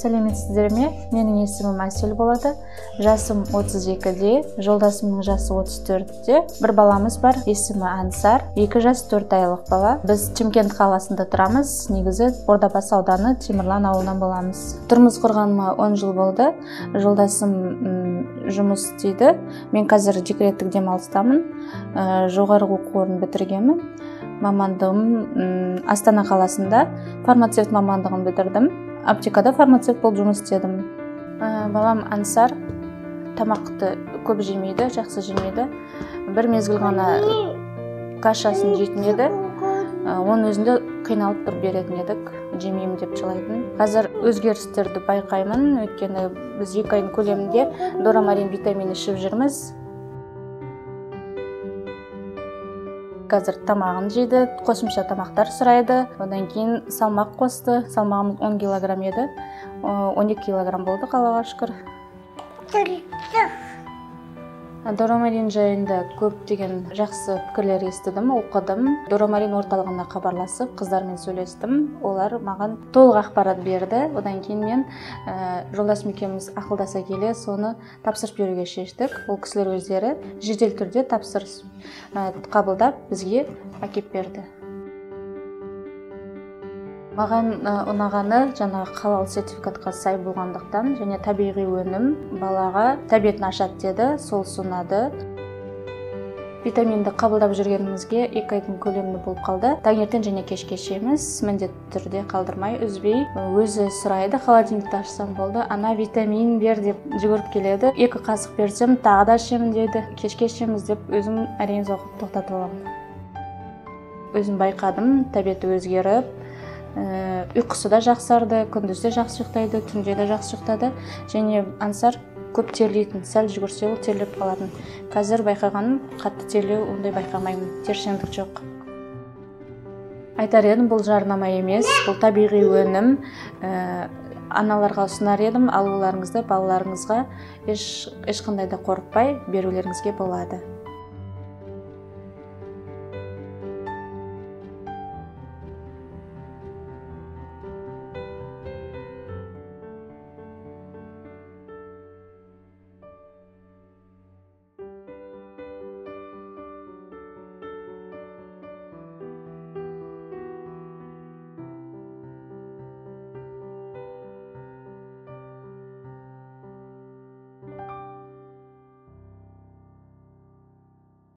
Сәлеметсіздер ме? Менің есімім Әсел болады. Жасым 32-де, жолдасымның жасы 34-де. Бір баламыз бар, есімі Ансар. 2 жас 4 айлық бала. Біз Шымкент қаласында тұрамыз. Негізі Ордабасы ауданы Темірлан ауылынан боламыз. Тұрмыс құрғаныма 10 жыл болды. Жолдасым жұмыс істейді. Мен қазір декреттік демалыстамын. Жоғарғы оқу орнын бітіргенмін. Мамандығым Астана қаласында фармацевт мамандығын бітірдім. Аптекада фармацевт болып жұмыс істедім. Балам Ансар тамақты көп жемейді, жақсы жемейді. Бір мезгіл ғана кашасын жейтін еді. Оның өзінде қиналып тұрып беретін едік, жемеймін деп жылайтын. Қазір өзгерістерді байқаймын, өйткені біз 2 айдың көлемінде дорамарин витамин ішіп жүрміз. Қазір тамағын жейді, қосымша тамақтар сұрайды. Одан кейін салмақ қосты. Салмағымыз 10 килограмм еді. 12 килограмм болды, Аллаға шүкір. Дорамарин жайында көптеген жақсы пікірлер естідім, оқыдым. Дорамарин орталығына хабарласып, қыздармен сөйлестім. Олар маған толық ақпарат берді. Одан кейін мен жолдасым екеуміз ақылдаса келе соны тапсырыс беруге шештік. Ол кісілер өздері жедел түрде тапсырыс қабылдап бізге әкеп берді. Маған ұнағаны жаңағы халал сертификатқа сай болғандықтан және табиғи өнім балаға тәбетін ашады деді, сол ұнады. Витаминді қабылдап жүргенімізге 2 айдың көлемі болып қалды. Таңертең және кешке ішеміз, міндетті түрде қалдырмай, үзбей. Өзі сұрайды, холодильникті ашсам болды, ана витамин бер деп жүгіріп келеді. 2 қасық берсем, тағы да ішемін дейді. Кешке ішеміз деп өзім әрең соғып тоқтатып аламын. Өзім байқадым, тәбеті өзгеріп, ұйқысы да жақсарды, күндіз де жақсы ұйықтайды, түнде де жақсы ұйықтады. Және Ансар көп терлейтін, сәл жүгірсе ол терлеп қалатын. Қазір байқағаным, қатты терлеу ондай байқамаймын, тершеңдік жоқ. Айтар едім, бұл жарнама емес, бұл табиғи өнім. Аналарға ұсынар едім, алуларыңызды балаларыңызға ешқандай да қорықпай берулеріңізге болады.